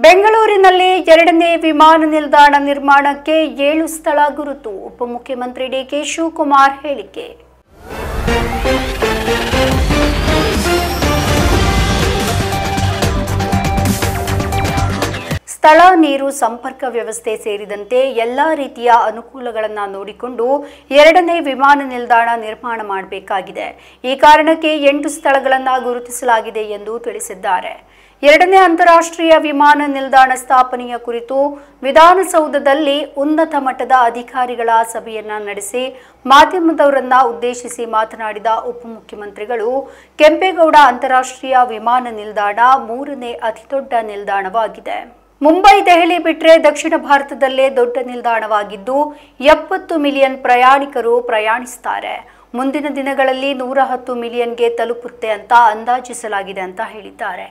ಬೆಂಗಳೂರಿನಲ್ಲಿ ಎರಡನೇ ವಿಮಾನ ನಿಲ್ದಾಣ ನಿರ್ಮಾಣಕ್ಕೆ 7 ಸ್ಥಳ ಗುರುತು. ಉಪಮುಖ್ಯಮಂತ್ರಿ ಡಿಕೆ ಶಿವಕುಮಾರ್ ಹೇಳಿಕೆ. ಸ್ಥಳ, ನೀರು, ಸಂಪರ್ಕ ವ್ಯವಸ್ಥೆ ಸೇರಿದಂತೆ ಎಲ್ಲಾ ರೀತಿಯ ಅನುಕೂಲಗಳನ್ನು ನೋಡಿಕೊಂಡು ಎರಡನೇ ವಿಮಾನ ನಿಲ್ದಾಣ ನಿರ್ಮಾಣ ಮಾಡಬೇಕಾಗಿದೆ. ಈ ಕಾರಣಕ್ಕೆ 8 ಸ್ಥಳಗಳನ್ನು ಗುರುತಿಸಲಾಗಿದೆ ಎಂದು ತಿಳಿಸಿದ್ದಾರೆ. ಎರಡನೇ ಅಂತಾರಾಷ್ಟ್ರೀಯ ವಿಮಾನ ನಿಲ್ದಾಣ ಸ್ಥಾಪನೆಯ ಕುರಿತು ವಿಧಾನಸೌಧದಲ್ಲಿ ಉನ್ನತ ಮಟ್ಟದ ಅಧಿಕಾರಿಗಳ ಸಭೆಯನ್ನ ನಡೆಸಿ ಮಾಧ್ಯಮದವರನ್ನ ಉದ್ದೇಶಿಸಿ ಮಾತನಾಡಿದ ಉಪಮುಖ್ಯಮಂತ್ರಿಗಳು, ಕೆಂಪೇಗೌಡ ಅಂತಾರಾಷ್ಟ್ರೀಯ ವಿಮಾನ ನಿಲ್ದಾಣ 3ನೇ ಅತಿದೊಡ್ಡ ನಿಲ್ದಾಣವಾಗಿದೆ. ಮುಂಬೈ, ದೆಹಲಿ ಬಿಟ್ಟರೆ ದಕ್ಷಿಣ ಭಾರತದಲ್ಲೇ ದೊಡ್ಡ ನಿಲ್ದಾಣವಾಗಿದ್ದು 70 ಮಿಲಿಯನ್ ಪ್ರಯಾಣಿಕರು ಪ್ರಯಾಣಿಸುತ್ತಾರೆ. ಮುಂದಿನ ದಿನಗಳಲ್ಲಿ 110 ಮಿಲಿಯನ್ಗೆ ತಲುಪುತ್ತೆ ಅಂತ ಅಂದಾಜಿಸಲಾಗಿದೆ ಅಂತ ಹೇಳಿದ್ದಾರೆ.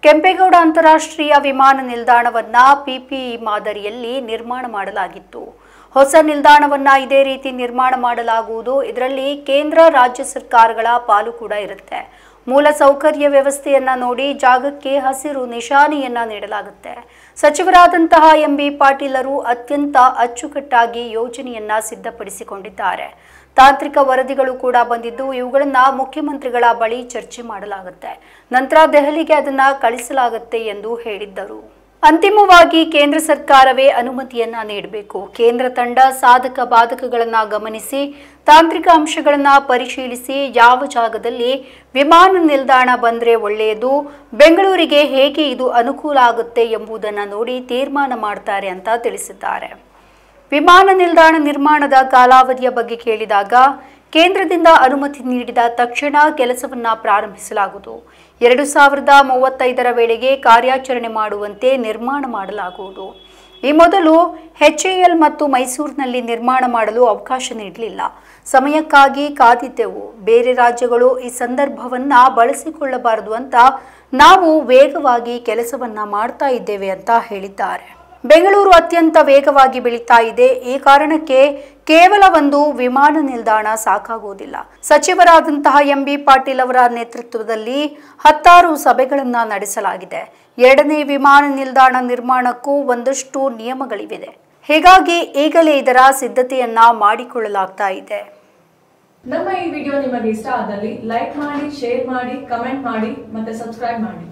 ಕೆಂಪೇಗೌಡ ಅಂತಾರಾಷ್ಟ್ರೀಯ ವಿಮಾನ ನಿಲ್ದಾಣವನ್ನ ಪಿಪಿಇ ಮಾದರಿಯಲ್ಲಿ ನಿರ್ಮಾಣ ಮಾಡಲಾಗಿತ್ತು. ಹೊಸ ನಿಲ್ದಾಣವನ್ನ ಇದೇ ರೀತಿ ನಿರ್ಮಾಣ ಮಾಡಲಾಗುವುದು. ಇದರಲ್ಲಿ ಕೇಂದ್ರ, ರಾಜ್ಯ ಸರ್ಕಾರಗಳ ಪಾಲು ಕೂಡ ಇರುತ್ತೆ. ಮೂಲ ಸೌಕರ್ಯ ವ್ಯವಸ್ಥೆಯನ್ನ ನೋಡಿ ಜಾಗಕ್ಕೆ ಹಸಿರು ನಿಶಾನೆಯನ್ನ ನೀಡಲಾಗುತ್ತೆ. ಸಚಿವರಾದಂತಹ ಎಂಬಿ ಪಾಟೀಲರು ಅತ್ಯಂತ ಅಚ್ಚುಕಟ್ಟಾಗಿ ಯೋಜನೆಯನ್ನ ಸಿದ್ಧಪಡಿಸಿಕೊಂಡಿದ್ದಾರೆ. ತಾಂತ್ರಿಕ ವರದಿಗಳು ಕೂಡ ಬಂದಿದ್ದು ಇವುಗಳನ್ನ ಮುಖ್ಯಮಂತ್ರಿಗಳ ಬಳಿ ಚರ್ಚೆ ಮಾಡಲಾಗುತ್ತೆ. ನಂತರ ದೆಹಲಿಗೆ ಅದನ್ನ ಕಳಿಸಲಾಗುತ್ತೆ ಎಂದು ಹೇಳಿದ್ದರು. ಅಂತಿಮವಾಗಿ ಕೇಂದ್ರ ಸರ್ಕಾರವೇ ಅನುಮತಿಯನ್ನ ನೀಡಬೇಕು. ಕೇಂದ್ರ ತಂಡ ಸಾಧಕ ಬಾಧಕಗಳನ್ನ ಗಮನಿಸಿ ತಾಂತ್ರಿಕ ಅಂಶಗಳನ್ನ ಪರಿಶೀಲಿಸಿ ಯಾವ ಜಾಗದಲ್ಲಿ ವಿಮಾನ ನಿಲ್ದಾಣ ಬಂದ್ರೆ ಒಳ್ಳೆಯದು, ಬೆಂಗಳೂರಿಗೆ ಹೇಗೆ ಇದು ಅನುಕೂಲ ಆಗುತ್ತೆ ಎಂಬುದನ್ನು ನೋಡಿ ತೀರ್ಮಾನ ಮಾಡ್ತಾರೆ ಅಂತ ತಿಳಿಸಿದ್ದಾರೆ. ವಿಮಾನ ನಿಲ್ದಾಣ ನಿರ್ಮಾಣದ ಕಾಲಾವಧಿಯ ಬಗ್ಗೆ ಕೇಳಿದಾಗ, ಕೇಂದ್ರದಿಂದ ಅನುಮತಿ ನೀಡಿದ ತಕ್ಷಣ ಕೆಲಸವನ್ನ ಪ್ರಾರಂಭಿಸಲಾಗುವುದು. 2035ರ ವೇಳೆಗೆ ಕಾರ್ಯಾಚರಣೆ ಮಾಡುವಂತೆ ನಿರ್ಮಾಣ ಮಾಡಲಾಗುವುದು. ಈ ಮೊದಲು HAL ಮತ್ತು ಮೈಸೂರಿನಲ್ಲಿ ನಿರ್ಮಾಣ ಮಾಡಲು ಅವಕಾಶ ನೀಡಲಿಲ್ಲ. ಸಮಯಕ್ಕಾಗಿ ಕಾದಿದ್ದೆವು. ಬೇರೆ ರಾಜ್ಯಗಳು ಈ ಸಂದರ್ಭವನ್ನ ಬಳಸಿಕೊಳ್ಳಬಾರದು ಅಂತ ನಾವು ವೇಗವಾಗಿ ಕೆಲಸವನ್ನ ಮಾಡ್ತಾ ಇದ್ದೇವೆ ಅಂತ ಹೇಳಿದ್ದಾರೆ. ಬೆಂಗಳೂರು ಅತ್ಯಂತ ವೇಗವಾಗಿ ಬೆಳೀತಾ ಇದೆ. ಈ ಕಾರಣಕ್ಕೆ ಕೇವಲ ಒಂದು ವಿಮಾನ ನಿಲ್ದಾಣ ಸಾಕಾಗುವುದಿಲ್ಲ. ಸಚಿವರಾದಂತಹ ಎಂಬಿ ಪಾಟೀಲ್ ಅವರ ನೇತೃತ್ವದಲ್ಲಿ 10 ಸಭೆಗಳನ್ನು ನಡೆಸಲಾಗಿದೆ. ಎರಡನೇ ವಿಮಾನ ನಿಲ್ದಾಣ ನಿರ್ಮಾಣಕ್ಕೂ ಒಂದಷ್ಟು ನಿಯಮಗಳಿವೆ. ಹೀಗಾಗಿ ಈಗಲೇ ಇದರ ಸಿದ್ಧತೆಯನ್ನ ಮಾಡಿಕೊಳ್ಳಲಾಗ್ತಾ ಇದೆ. ನಮ್ಮ ಈ ವಿಡಿಯೋ ನಿಮಗೆ ಇಷ್ಟ ಆದಲ್ಲಿ ಲೈಕ್ ಮಾಡಿ, ಶೇರ್ ಮಾಡಿ, ಕಮೆಂಟ್ ಮಾಡಿ ಮತ್ತೆ ಸಬ್ಸ್ಕ್ರೈಬ್ ಮಾಡಿ.